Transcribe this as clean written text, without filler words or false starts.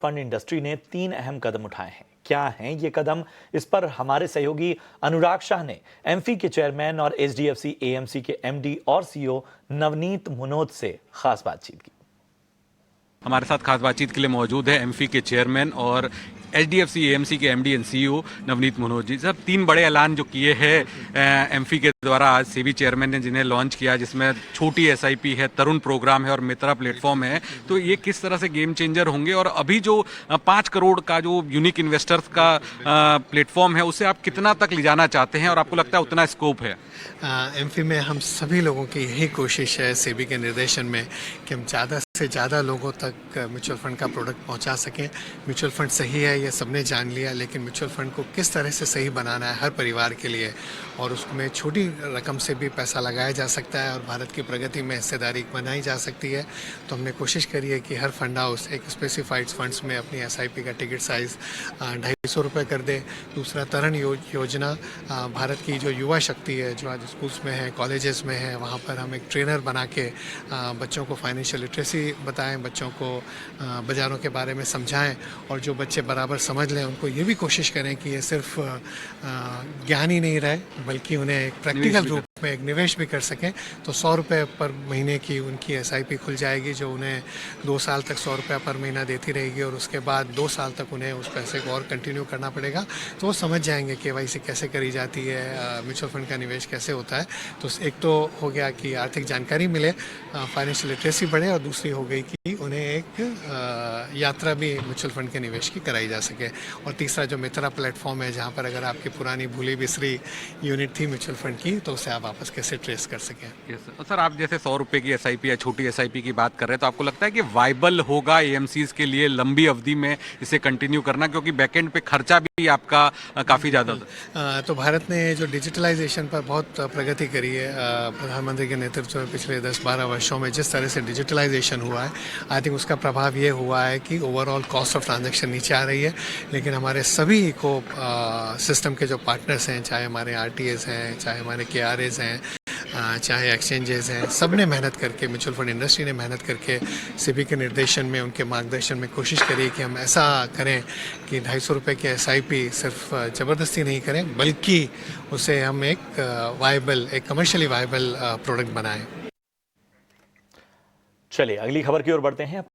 Fund industry ने 3 अहम कदम उठाए हैं। क्या हैं ये कदम? इस पर हमारे सहयोगी अनुराग शाह ने एमफी के चेयरमैन और एचडीएफसी एएमसी के एमडी और सीईओ नवनीत मुनोद से खास बातचीत की। हमारे साथ खास बातचीत के लिए मौजूद है एमफी के चेयरमैन और एचडीएफसी एएमसी के MD and CEO Navneet Munot ji. Sir, 3 बड़े ऐलान जो किए हैं एमफी के द्वारा आज सेबी चेयरमैन ने जिन्हें लॉन्च किया, जिसमें छोटी एसआईपी है, तरुण प्रोग्राम है और मित्रा प्लेटफॉर्म है, तो ये किस तरह से गेम चेंजर होंगे? और अभी जो 5 करोड़ का जो यूनिक इन्वेस्टर्स का प्लेटफॉर्म है, उसे आप कितना तक ले जाना चाहते हैं और आपको लगता है उतना स्कोप है? एमफी में हम सभी लोगों की यही कोशिश है सेबी के निर्देशन में कि हम ज़्यादा से ज़्यादा लोगों तक म्यूचुअल फंड का प्रोडक्ट पहुंचा सकें। म्यूचुअल फंड सही है, ये सबने जान लिया, लेकिन म्यूचुअल फंड को किस तरह से सही बनाना है हर परिवार के लिए, और उसमें छोटी रकम से भी पैसा लगाया जा सकता है और भारत की प्रगति में हिस्सेदारी बनाई जा सकती है। तो हमने कोशिश करी है कि हर फंड हाउस एक स्पेसिफाइड फंड्स में अपनी एसआईपी का टिकट साइज़ 250 रुपये कर दे। दूसरा, तरण योजना, भारत की जो युवा शक्ति है जो आज स्कूल्स में है, कॉलेजेस में है, वहाँ पर हम एक ट्रेनर बना के बच्चों को फाइनेंशियल लिटरेसी बताएं, बच्चों को बाज़ारों के बारे में समझाएं, और जो बच्चे बराबर समझ लें उनको ये भी कोशिश करें कि ये सिर्फ ज्ञान ही नहीं रहे, बल्कि उन्हें एक प्रैक्टिकल रूप में एक निवेश भी कर सकें। तो 100 रुपये पर महीने की उनकी एसआईपी खुल जाएगी, जो उन्हें 2 साल तक 100 रुपये पर महीना देती रहेगी, और उसके बाद 2 साल तक उन्हें उस पैसे को और कंटिन्यू करना पड़ेगा। तो वो समझ जाएंगे केवाईसी कैसे करी जाती है, म्यूचुअल फंड का निवेश कैसे होता है। तो एक तो हो गया कि आर्थिक जानकारी मिले, फाइनेंशियल लिटरेसी बढ़े, और दूसरी हो गई कि उन्हें एक यात्रा भी म्यूचुअल फंड के निवेश की कराई जा सके। और तीसरा जो मित्रा प्लेटफॉर्म है, जहाँ पर अगर आपकी पुरानी भूली बिसरी यूनिट थी म्यूचुअल फंड की, तो उसे आप वापस कैसे ट्रेस कर सकें। सर, आप जैसे 100 रुपये की एसआईपी या छोटी एसआईपी की बात कर रहे हैं, तो आपको लगता है कि वाइबल होगा एएमसीज के लिए लंबी अवधि में इसे कंटिन्यू करना, क्योंकि बैकएंड पे खर्चा भी आपका काफ़ी ज़्यादा था? तो भारत ने जो डिजिटलाइजेशन पर बहुत प्रगति करी है, प्रधानमंत्री के नेतृत्व में पिछले 10-12 वर्षों में जिस तरह से डिजिटलाइजेशन हुआ है, आई थिंक उसका प्रभाव ये हुआ है कि ओवरऑल कॉस्ट ऑफ ट्रांजैक्शन नीचे आ रही है। लेकिन हमारे सभी को सिस्टम के जो पार्टनर्स हैं, चाहे हमारे आरटीएस हैं, चाहे हमारे केआरएस हैं, चाहे एक्सचेंजेस हैं, सब ने मेहनत करके, म्यूचुअल फंड इंडस्ट्री ने मेहनत करके सेबी के निर्देशन में, उनके मार्गदर्शन में कोशिश करी कि हम ऐसा करें कि 250 रुपये की एसआईपी सिर्फ ज़बरदस्ती नहीं करें, बल्कि उसे हम एक वायबल, एक कमर्शियली वायबल प्रोडक्ट बनाएं। चलिए अगली खबर की ओर बढ़ते हैं।